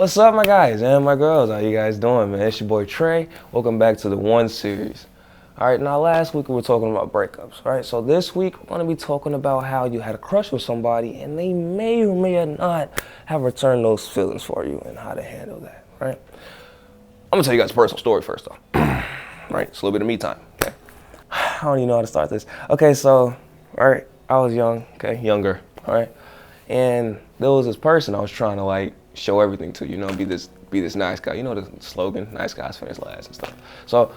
What's up, my guys and my girls? How you guys doing, man? It's your boy Trey. Welcome back to the One series. All right, now last week we were talking about breakups, right? So this week we're going to be talking about how you had a crush with somebody and they may or may not have returned those feelings for you and how to handle that, right? I'm going to tell you guys a personal story first, though. Right? It's a little bit of me time, okay? I don't even know how to start this. Okay, so, all right, I was young, okay, younger, all right? And there was this person I was trying to, like, show everything to, you know, be this nice guy. You know the slogan, nice guys finish last and stuff. So,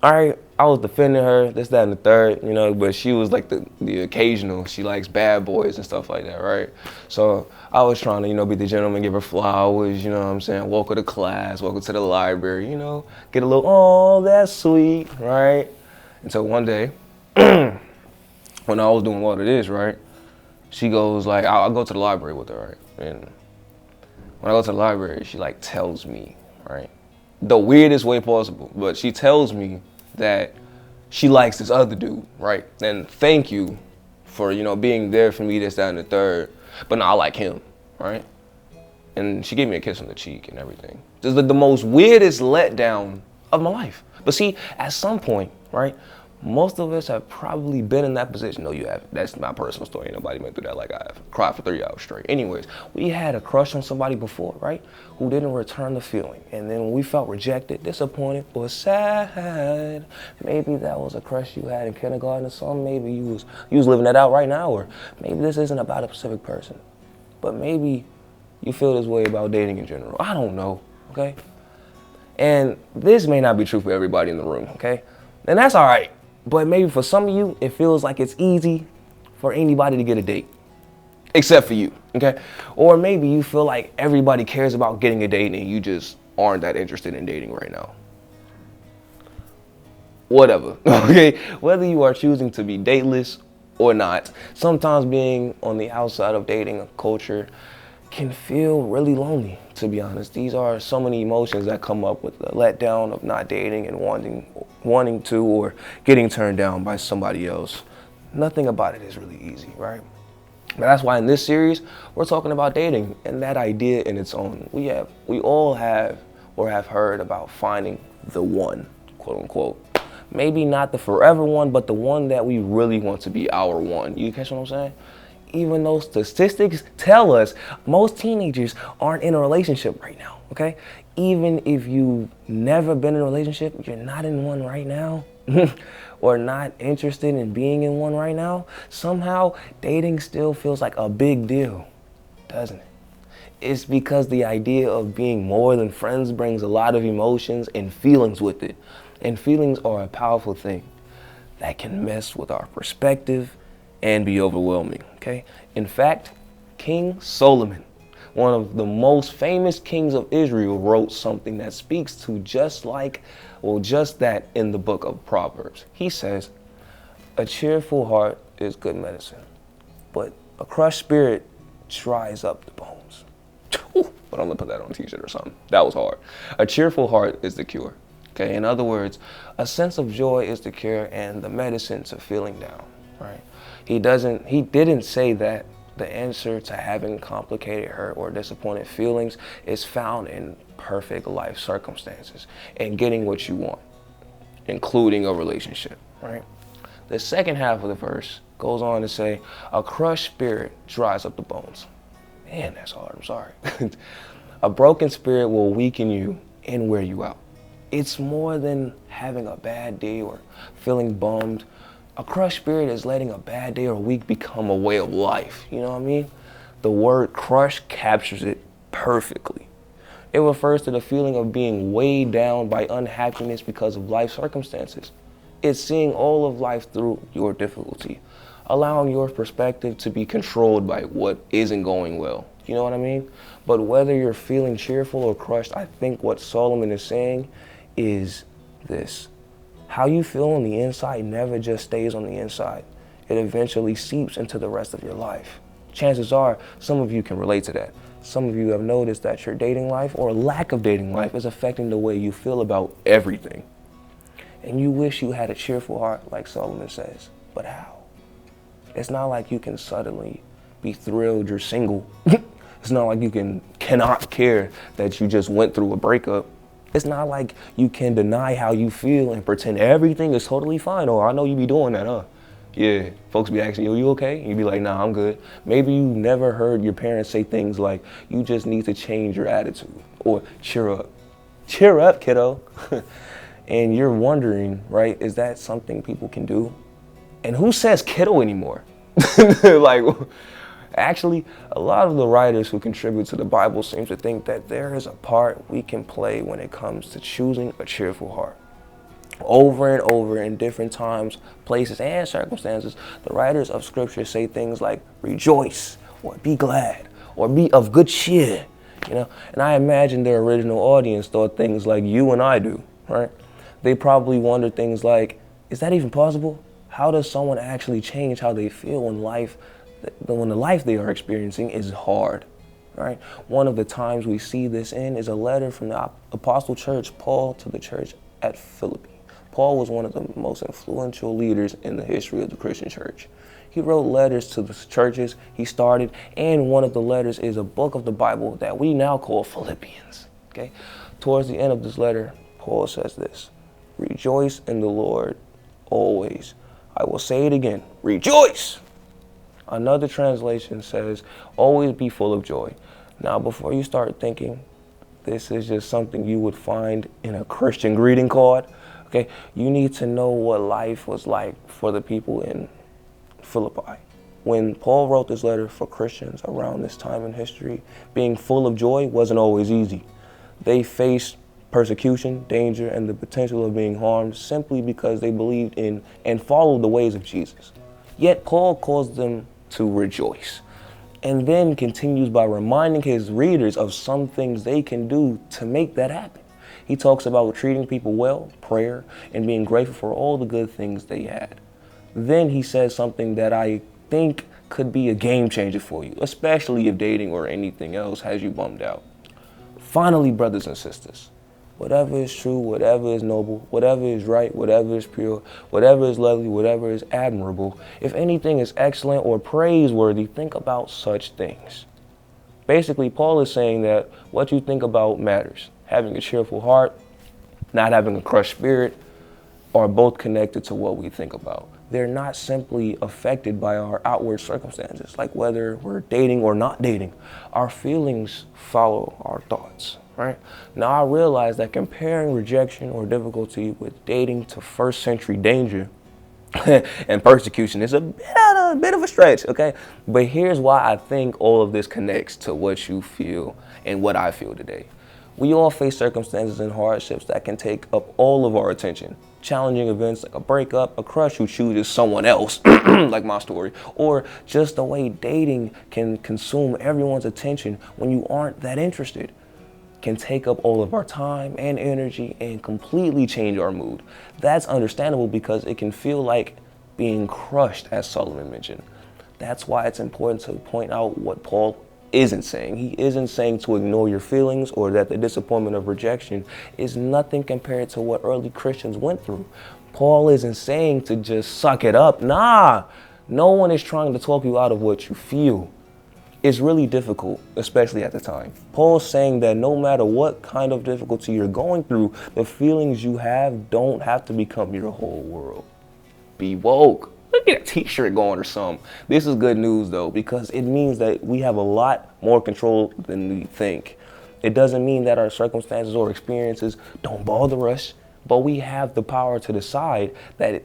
all right, I was defending her, this, that, and the third, you know, but she was like the occasional. She likes bad boys and stuff like that, right? So I was trying to, you know, be the gentleman, give her flowers, you know what I'm saying? Walk her to class, walk her to the library, you know, get a little, oh, that's sweet, right? Until one day, when I was doing all of this, right, she goes like, I'll go to the library with her, right? And when I go to the library, she like tells me, right, the weirdest way possible, but she tells me that she likes this other dude, right? And thank you for, you know, being there for me, this, that, and the third, but no, I like him, right? And she gave me a kiss on the cheek and everything. Just the most weirdest letdown of my life. But see, at some point, right, most of us have probably been in that position. No, you haven't. That's my personal story. Ain't nobody went through that like I have. Cried for 3 hours straight. Anyways, we had a crush on somebody before, right? Who didn't return the feeling. And then when we felt rejected, disappointed, or sad, maybe that was a crush you had in kindergarten or something. Maybe you was living that out right now. Or maybe this isn't about a specific person. But maybe you feel this way about dating in general. I don't know, okay? And this may not be true for everybody in the room, okay? And that's all right. But maybe for some of you, it feels like it's easy for anybody to get a date, except for you, okay? Or maybe you feel like everybody cares about getting a date and you just aren't that interested in dating right now. Whatever, okay? Whether you are choosing to be dateless or not, sometimes being on the outside of dating culture can feel really lonely, to be honest. These are so many emotions that come up with the letdown of not dating and wanting to or getting turned down by somebody else. Nothing about it is really easy, right? But that's why in this series, we're talking about dating and that idea in its own. We all have or have heard about finding the one, quote unquote. Maybe not the forever one, but the one that we really want to be our one. You catch what I'm saying? Even though statistics tell us most teenagers aren't in a relationship right now, okay? Even if you've never been in a relationship, you're not in one right now, or not interested in being in one right now, somehow dating still feels like a big deal, doesn't it? It's because the idea of being more than friends brings a lot of emotions and feelings with it. And feelings are a powerful thing that can mess with our perspective and be overwhelming, okay? In fact, King Solomon, one of the most famous kings of Israel, wrote something that speaks to just that in the book of Proverbs. He says, a cheerful heart is good medicine, but a crushed spirit dries up the bones. But I'm gonna put that on a t-shirt or something. That was hard. A cheerful heart is the cure, okay? In other words, a sense of joy is the cure and the medicine to feeling down, right? He didn't say that the answer to having complicated, hurt, or disappointed feelings is found in perfect life circumstances and getting what you want, including a relationship, right? The second half of the verse goes on to say, a crushed spirit dries up the bones. Man, that's hard, I'm sorry. A broken spirit will weaken you and wear you out. It's more than having a bad day or feeling bummed. A crushed spirit is letting a bad day or week become a way of life. You know what I mean? The word crush captures it perfectly. It refers to the feeling of being weighed down by unhappiness because of life circumstances. It's seeing all of life through your difficulty, allowing your perspective to be controlled by what isn't going well. You know what I mean? But whether you're feeling cheerful or crushed, I think what Solomon is saying is this. How you feel on the inside never just stays on the inside. It eventually seeps into the rest of your life. Chances are some of you can relate to that. Some of you have noticed that your dating life or lack of dating life is affecting the way you feel about everything. And you wish you had a cheerful heart like Solomon says, but how? It's not like you can suddenly be thrilled you're single. It's not like you can cannot care that you just went through a breakup. It's not like you can deny how you feel and pretend everything is totally fine. Oh, I know you be doing that, huh? Yeah, folks be asking you, are you okay? And you be like, nah, I'm good. Maybe you never heard your parents say things like, you just need to change your attitude, or cheer up. Cheer up, kiddo. And you're wondering, right, is that something people can do? And who says kiddo anymore? Like, actually, a lot of the writers who contribute to the Bible seem to think that there is a part we can play when it comes to choosing a cheerful heart. Over and over in different times, places, and circumstances, the writers of Scripture say things like rejoice, or be glad, or be of good cheer, you know? And I imagine their original audience thought things like you and I do, right? They probably wondered things like, is that even possible? How does someone actually change how they feel when the life they are experiencing is hard, right? One of the times we see this is a letter from the Apostle Church, Paul, to the church at Philippi. Paul was one of the most influential leaders in the history of the Christian church. He wrote letters to the churches he started, and one of the letters is a book of the Bible that we now call Philippians, okay? Towards the end of this letter, Paul says this: rejoice in the Lord always. I will say it again, rejoice. Another translation says, always be full of joy. Now, before you start thinking this is just something you would find in a Christian greeting card, okay, you need to know what life was like for the people in Philippi. When Paul wrote this letter for Christians around this time in history, being full of joy wasn't always easy. They faced persecution, danger, and the potential of being harmed simply because they believed in and followed the ways of Jesus. Yet Paul calls them to rejoice, and then continues by reminding his readers of some things they can do to make that happen. He talks about treating people well, prayer, and being grateful for all the good things they had. Then he says something that I think could be a game changer for you, especially if dating or anything else has you bummed out. Finally, brothers and sisters, whatever is true, whatever is noble, whatever is right, whatever is pure, whatever is lovely, whatever is admirable, if anything is excellent or praiseworthy, think about such things. Basically, Paul is saying that what you think about matters. Having a cheerful heart, not having a crushed spirit, are both connected to what we think about. They're not simply affected by our outward circumstances, like whether we're dating or not dating. Our feelings follow our thoughts. Right? Now I realize that comparing rejection or difficulty with dating to first century danger and persecution is a bit of a stretch, okay? But here's why I think all of this connects to what you feel and what I feel today. We all face circumstances and hardships that can take up all of our attention. Challenging events like a breakup, a crush who chooses someone else, like my story, or just the way dating can consume everyone's attention when you aren't that interested, can take up all of our time and energy and completely change our mood. That's understandable because it can feel like being crushed, as Solomon mentioned. That's why it's important to point out what Paul isn't saying. He isn't saying to ignore your feelings or that the disappointment of rejection is nothing compared to what early Christians went through. Paul isn't saying to just suck it up. Nah, no one is trying to talk you out of what you feel. It's really difficult, especially at the time. Paul's saying that no matter what kind of difficulty you're going through, the feelings you have don't have to become your whole world. Be woke. Look at a t-shirt going or something. This is good news though, because it means that we have a lot more control than we think. It doesn't mean that our circumstances or experiences don't bother us, but we have the power to decide that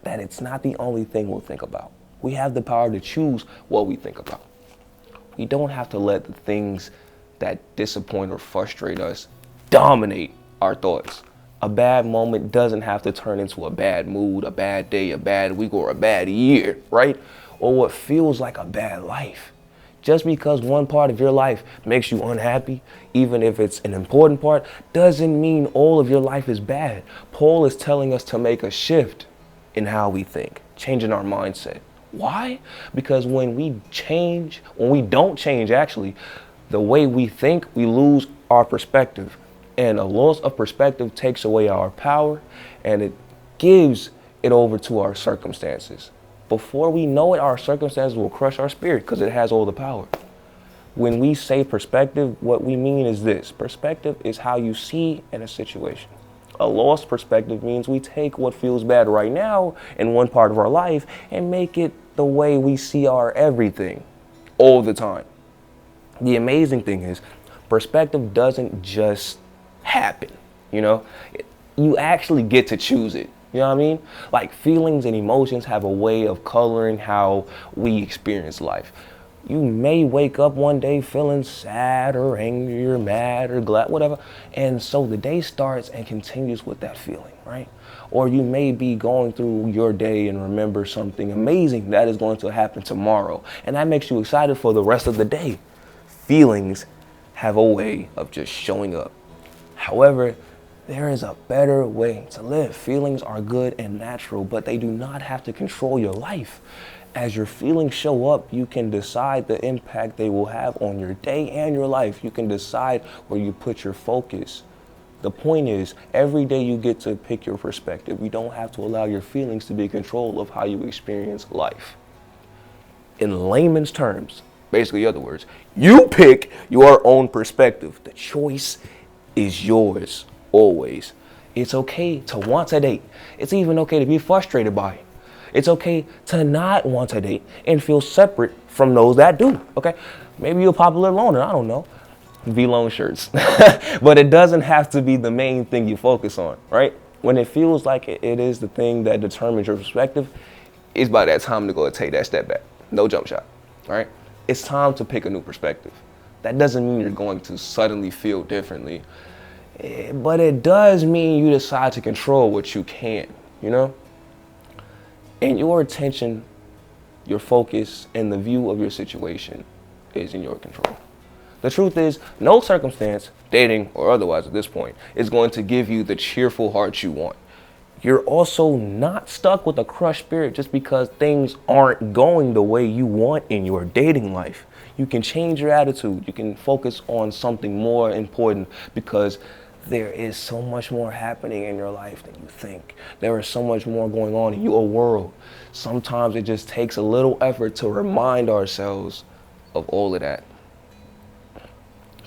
it's not the only thing we'll think about. We have the power to choose what we think about. We don't have to let the things that disappoint or frustrate us dominate our thoughts. A bad moment doesn't have to turn into a bad mood, a bad day, a bad week, or a bad year, right? Or what feels like a bad life. Just because one part of your life makes you unhappy, even if it's an important part, doesn't mean all of your life is bad. Paul is telling us to make a shift in how we think, changing our mindset. Why? Because when we don't change actually, the way we think, we lose our perspective. And a loss of perspective takes away our power and it gives it over to our circumstances. Before we know it, our circumstances will crush our spirit because it has all the power. When we say perspective, what we mean is this. Perspective is how you see in a situation. A lost perspective means we take what feels bad right now in one part of our life and make it the way we see our everything all the time. The amazing thing is perspective doesn't just happen, you know? You actually get to choose it. You know what I mean? Like feelings and emotions have a way of coloring how we experience life. You may wake up one day feeling sad or angry or mad or glad, whatever. And so the day starts and continues with that feeling, right? Or you may be going through your day and remember something amazing that is going to happen tomorrow. And that makes you excited for the rest of the day. Feelings have a way of just showing up. However, there is a better way to live. Feelings are good and natural, but they do not have to control your life. As your feelings show up, you can decide the impact they will have on your day and your life. You can decide where you put your focus. The point is, every day you get to pick your perspective. You don't have to allow your feelings to be in control of how you experience life. In layman's terms, basically other words, you pick your own perspective. The choice is yours, always. It's okay to want to date. It's even okay to be frustrated by it. It's okay to not want to date and feel separate from those that do, okay? Maybe you're a popular loner, I don't know. V-Lone shirts. But it doesn't have to be the main thing you focus on, right? When it feels like it is the thing that determines your perspective, it's by that time to go and take that step back. No jump shot, all right? It's time to pick a new perspective. That doesn't mean you're going to suddenly feel differently, but it does mean you decide to control what you can, you know? And your attention, your focus, and the view of your situation is in your control. The truth is, no circumstance, dating or otherwise at this point, is going to give you the cheerful heart you want. You're also not stuck with a crushed spirit just because things aren't going the way you want in your dating life. You can change your attitude. You can focus on something more important because there is so much more happening in your life than you think. There is so much more going on in your world. Sometimes it just takes a little effort to remind ourselves of all of that.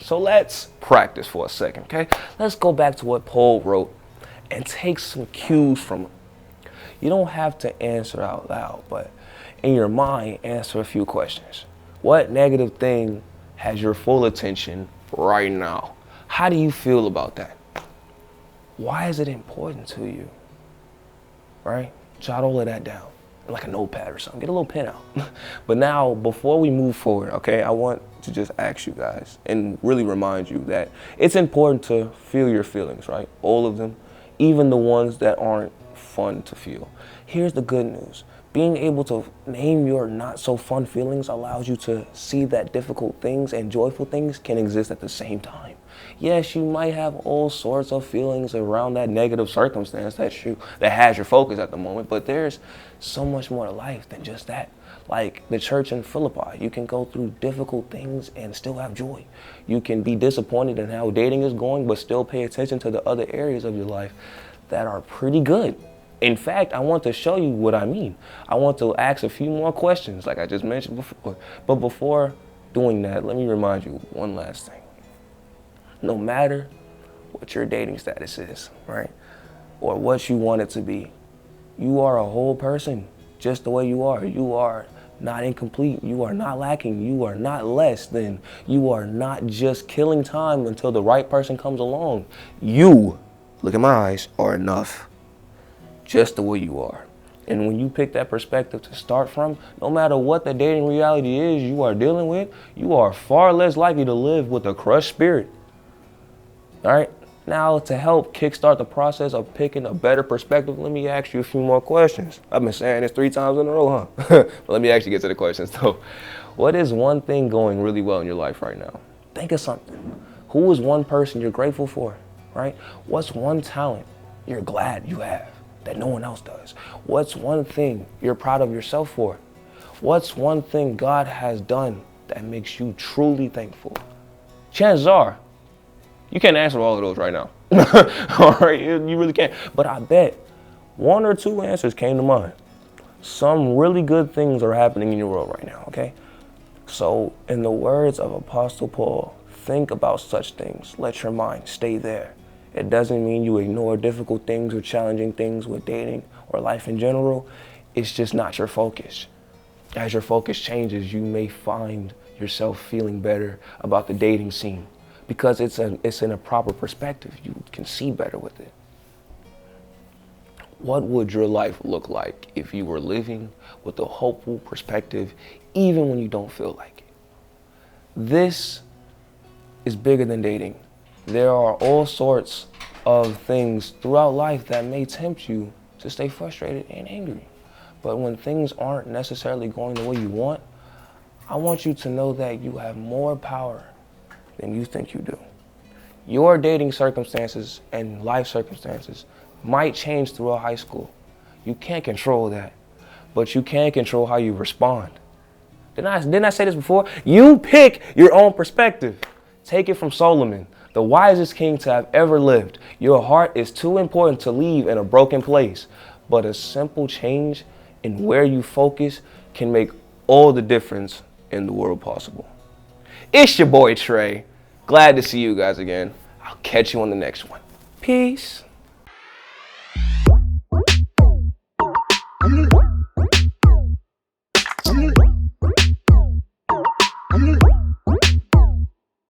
So let's practice for a second, okay? Let's go back to what Paul wrote and take some cues from him. You don't have to answer out loud, but in your mind, answer a few questions. What negative thing has your full attention right now? How do you feel about that? Why is it important to you? Right? Jot all of that down, like a notepad or something. Get a little pen out. But now, before we move forward, okay, I want to just ask you guys and really remind you that it's important to feel your feelings, right? All of them, even the ones that aren't fun to feel. Here's the good news. Being able to name your not so fun feelings allows you to see that difficult things and joyful things can exist at the same time. Yes, you might have all sorts of feelings around that negative circumstance that has your focus at the moment, but there's so much more to life than just that. Like the church in Philippi, you can go through difficult things and still have joy. You can be disappointed in how dating is going, but still pay attention to the other areas of your life that are pretty good. In fact, I want to show you what I mean. I want to ask a few more questions, like I just mentioned before. But before doing that, let me remind you one last thing. No matter what your dating status is, right, or what you want it to be, you are a whole person just the way you are. You are not incomplete. You are not lacking. You are not less than. You are not just killing time until the right person comes along. You, look at my eyes, are enough just the way you are. And when you pick that perspective to start from, no matter what the dating reality is you are dealing with, you are far less likely to live with a crushed spirit. All right, now to help kickstart the process of picking a better perspective, let me ask you a few more questions. I've been saying this 3 times in a row, huh? But let me actually get to the questions though. What is one thing going really well in your life right now? Think of something. Who is one person you're grateful for, right? What's one talent you're glad you have that no one else does? What's one thing you're proud of yourself for? What's one thing God has done that makes you truly thankful? Chances are, you can't answer all of those right now. All right, you really can't. But I bet 1 or 2 answers came to mind. Some really good things are happening in your world right now, okay? So, in the words of Apostle Paul, think about such things. Let your mind stay there. It doesn't mean you ignore difficult things or challenging things with dating or life in general. It's just not your focus. As your focus changes, you may find yourself feeling better about the dating scene because it's in a proper perspective. You can see better with it. What would your life look like if you were living with a hopeful perspective even when you don't feel like it? This is bigger than dating. There are all sorts of things throughout life that may tempt you to stay frustrated and angry. But when things aren't necessarily going the way you want, I want you to know that you have more power than you think you do. Your dating circumstances and life circumstances might change throughout high school. You can't control that, but you can control how you respond. Didn't I say this before? You pick your own perspective. Take it from Solomon, the wisest king to have ever lived. Your heart is too important to leave in a broken place, but a simple change in where you focus can make all the difference in the world possible. It's your boy Trey. Glad to see you guys again. I'll catch you on the next one. Peace.